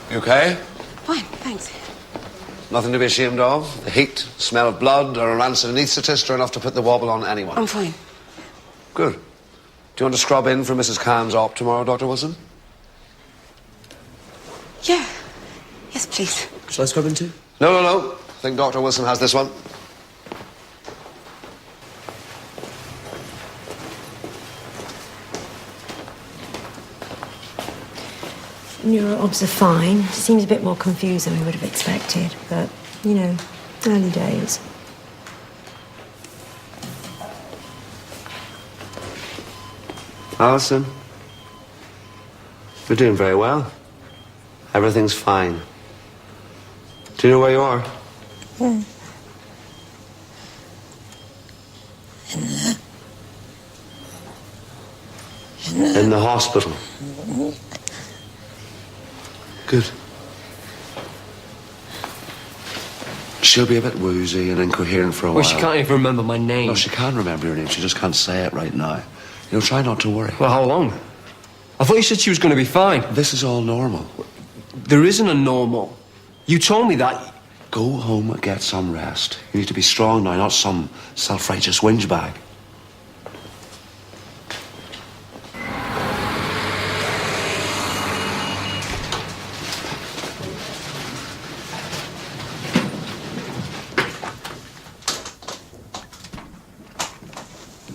You okay? Fine, thanks. Nothing to be ashamed of? The heat, smell of blood, or a rancid anaesthetist are enough to put the wobble on anyone. I'm fine. Good. Do you want to scrub in for Mrs. Khan's op tomorrow, Dr. Wilson? Yeah. Yes, please. Shall I scrub in too? No. I think Dr. Wilson has this one. Neuro-obs are fine. Seems a bit more confused than we would have expected, but, you know, early days. Alison, you're doing very well. Everything's fine. Do you know where you are? Yeah. In the hospital. Good. She'll be a bit woozy and incoherent for a while. Well, she can't even remember my name. No, she can remember your name. She just can't say it right now. You know, try not to worry. Well, how long? I thought you said she was going to be fine. This is all normal. There isn't a normal. You told me that. Go home and get some rest. You need to be strong now, not some self-righteous whinge bag.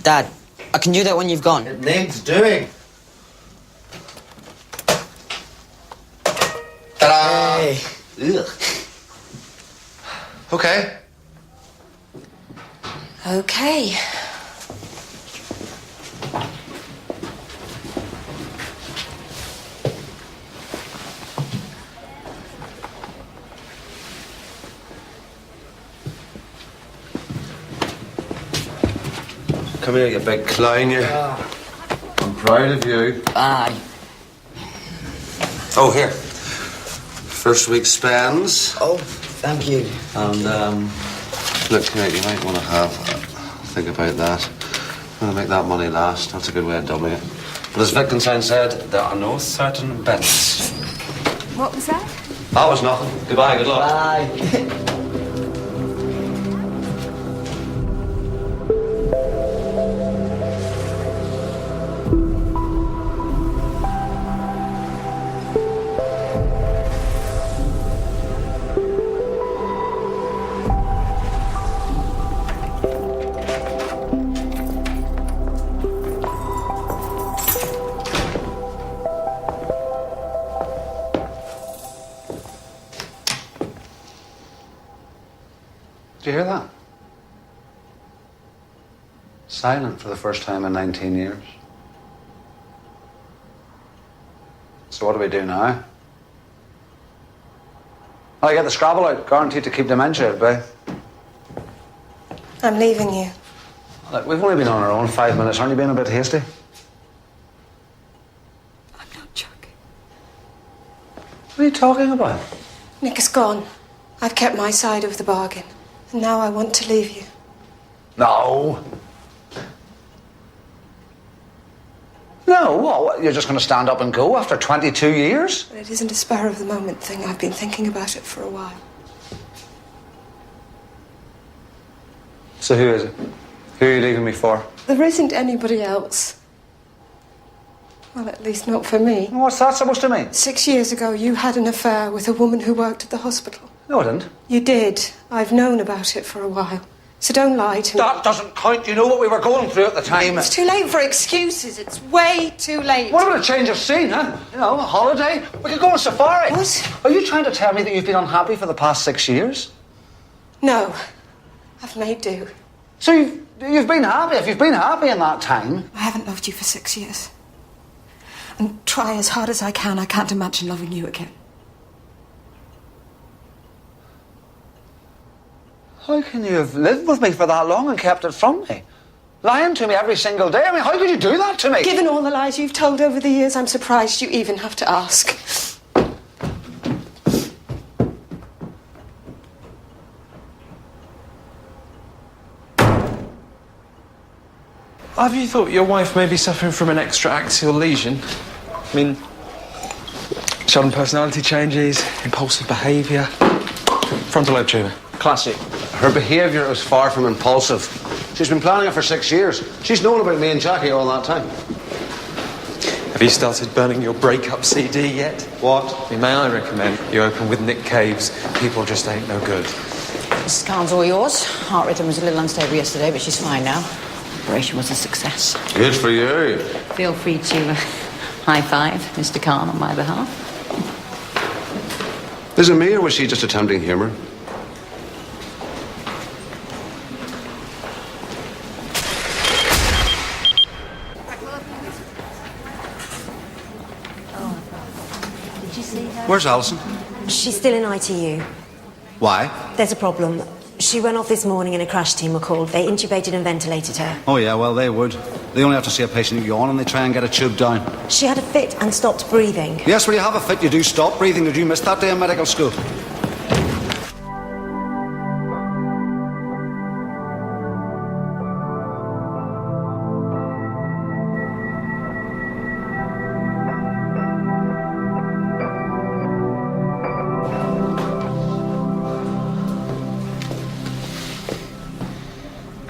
Dad, I can do that when you've gone. It needs doing. Ta-da! Hey. Ugh. Okay. Okay. Come here, you big clown, you. I'm proud of you. Aye. Oh, here. First week spends. Oh, thank you. And, look, mate, you might want to think about that. I'm going to make that money last. That's a good way of dumbing it. But as Wittgenstein said, there are no certain bets. What was that? That was nothing. Goodbye, good luck. Bye. Did you hear that? Silent for the first time in 19 years. So what do we do now? Oh, you get the Scrabble out. Guaranteed to keep dementia at bay. I'm leaving you. Look, we've only been on our own 5 minutes. Aren't you being a bit hasty? I'm not joking. What are you talking about? Nick is gone. I've kept my side of the bargain. And now I want to leave you. No. No, what? You're just going to stand up and go after 22 years? But it isn't a spur-of-the-moment thing. I've been thinking about it for a while. So who is it? Who are you leaving me for? There isn't anybody else. Well, at least not for me. What's that supposed to mean? 6 years ago, you had an affair with a woman who worked at the hospital. No, I didn't. You did. I've known about it for a while. So don't lie to me. That doesn't count. You know what we were going through at the time. It's too late for excuses. It's way too late. What about a change of scene, huh? You know, a holiday? We could go on safari. What? Are you trying to tell me that you've been unhappy for the past 6 years? No. I've made do. So you've been happy. If you've been happy in that time... I haven't loved you for 6 years. And try as hard as I can't imagine loving you again. How can you have lived with me for that long and kept it from me? Lying to me every single day? I mean, how could you do that to me? Given all the lies you've told over the years, I'm surprised you even have to ask. Have you thought your wife may be suffering from an extra-axial lesion? I mean, sudden personality changes, impulsive behaviour, frontal lobe tumour. Classic. Her behaviour is far from impulsive. She's been planning it for 6 years. She's known about me and Jackie all that time. Have you started burning your breakup CD yet? What? I mean, may I recommend you open with Nick Cave's People Just Ain't No Good? Mrs. Carn's all yours. Heart rhythm was a little unstable yesterday, but she's fine now. Operation was a success. Good for you. Feel free to high five Mr. Carn on my behalf. Is it me or was she just attempting humour? Did you see her? Where's Alison? She's still in ITU. Why? There's a problem. She went off this morning and a crash team were called. They intubated and ventilated her. Oh, yeah, well, they would. They only have to see a patient yawn and they try and get a tube down. She had a fit and stopped breathing. Yes, when you have a fit, you do stop breathing. Did you miss that day in medical school?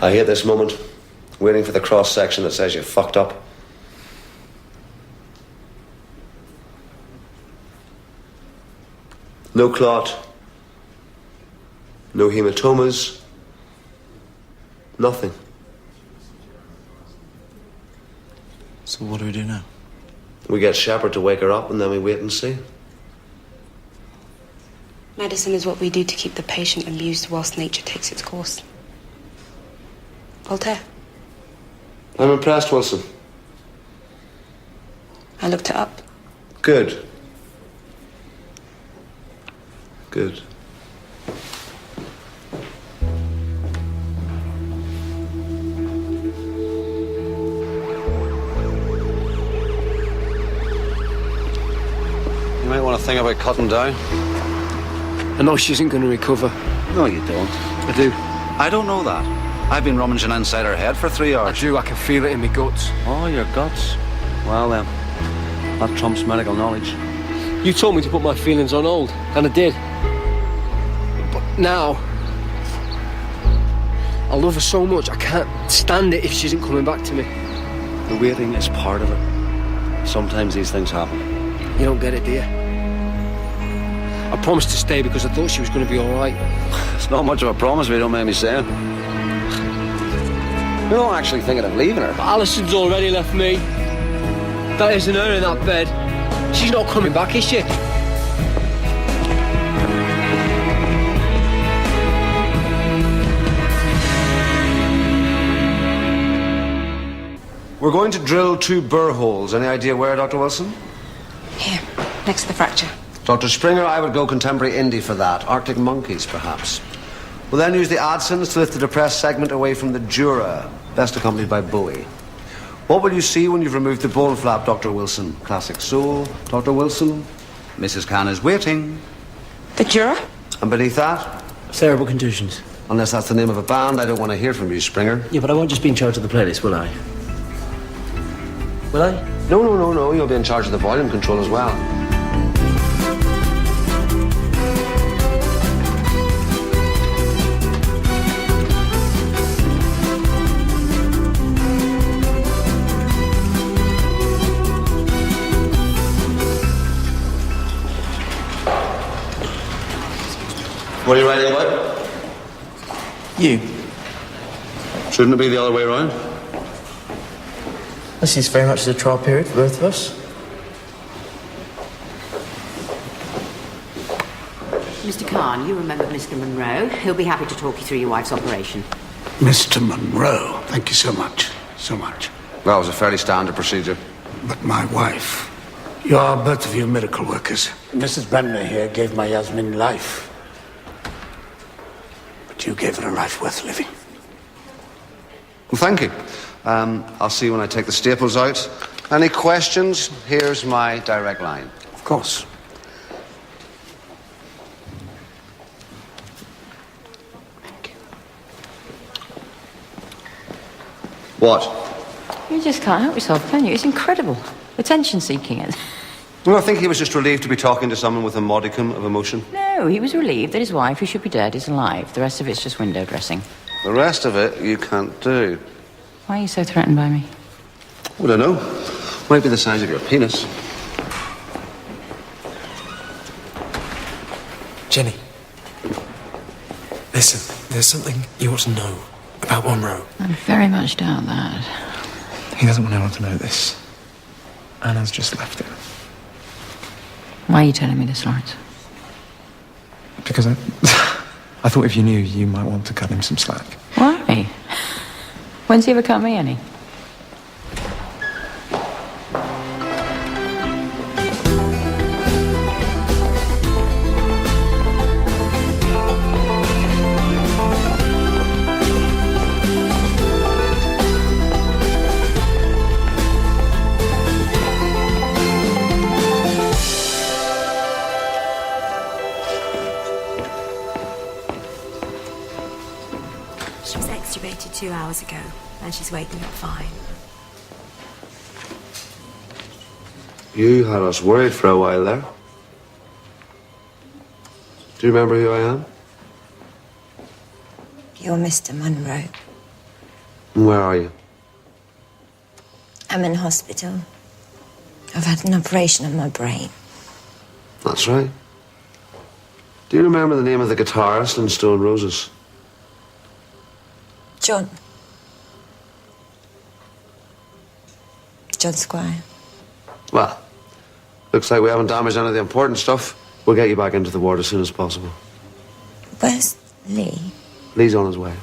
I hate this moment, waiting for the cross-section that says you fucked up. No clot. No hematomas. Nothing. So what do we do now? We get Shepard to wake her up and then we wait and see. Medicine is what we do to keep the patient amused whilst nature takes its course. Voltaire. I'm impressed, Wilson. I looked it up. Good. Good. You might want to think about cutting down. I know she isn't going to recover. No, you don't. I do. I don't know that. I've been rummaging inside her head for 3 hours. I do. I can feel it in my guts. Oh, your guts. Well, then, that trumps medical knowledge. You told me to put my feelings on hold, and I did. But now, I love her so much, I can't stand it if she isn't coming back to me. The waiting is part of it. Sometimes these things happen. You don't get it, do you? I promised to stay because I thought she was going to be all right. It's not much of a promise if you don't mind me saying. You're not actually thinking of leaving her. But Alison's already left me. That isn't her in that bed. She's not coming back, is she? We're going to drill 2 burr holes. Any idea where, Dr. Wilson? Here, next to the fracture. Dr. Springer, I would go contemporary indie for that. Arctic monkeys, perhaps. We'll then use the Adsons to lift the depressed segment away from the dura, best accompanied by Bowie. What will you see when you've removed the bone flap, Dr. Wilson? Classic soul, Dr. Wilson. Mrs. Khan is waiting. The juror? And beneath that? Cerebral contusions. Unless that's the name of a band, I don't want to hear from you, Springer. Yeah, but I won't just be in charge of the playlist, will I? Will I? No. You'll be in charge of the volume control as well. What are you writing about? You. Shouldn't it be the other way around? This is very much the trial period for both of us. Mr. Carn, you remember Mr. Monroe. He'll be happy to talk you through your wife's operation. Mr. Monroe, thank you so much. So much. Well, it was a fairly standard procedure. But my wife, you are both of you miracle workers. Mrs. Bremner here gave my Yasmin life. But you gave her a life worth living. Well, thank you. I'll see you when I take the staples out. Any questions? Here's my direct line. Of course. What? You just can't help yourself, can you? It's incredible. Attention-seeking it. Well, I think he was just relieved to be talking to someone with a modicum of emotion. No, he was relieved that his wife, who should be dead, is alive. The rest of it's just window dressing. The rest of it you can't do. Why are you so threatened by me? I don't know. Might be the size of your penis. Jenny. Listen, there's something you ought to know about Monroe. I very much doubt that. He doesn't want anyone to know this. Anna's just left him. Why are you telling me this, Lawrence? Because I thought if you knew, you might want to cut him some slack. Why? When's he ever cut me any? She was extubated 2 hours ago, and she's waking up fine. You had us worried for a while there. Do you remember who I am? You're Mr. Monroe. And where are you? I'm in hospital. I've had an operation on my brain. That's right. Do you remember the name of the guitarist in Stone Roses? John Squire. Well, looks like we haven't damaged any of the important stuff. We'll get you back into the ward as soon as possible. Where's Lee? Lee's on his way.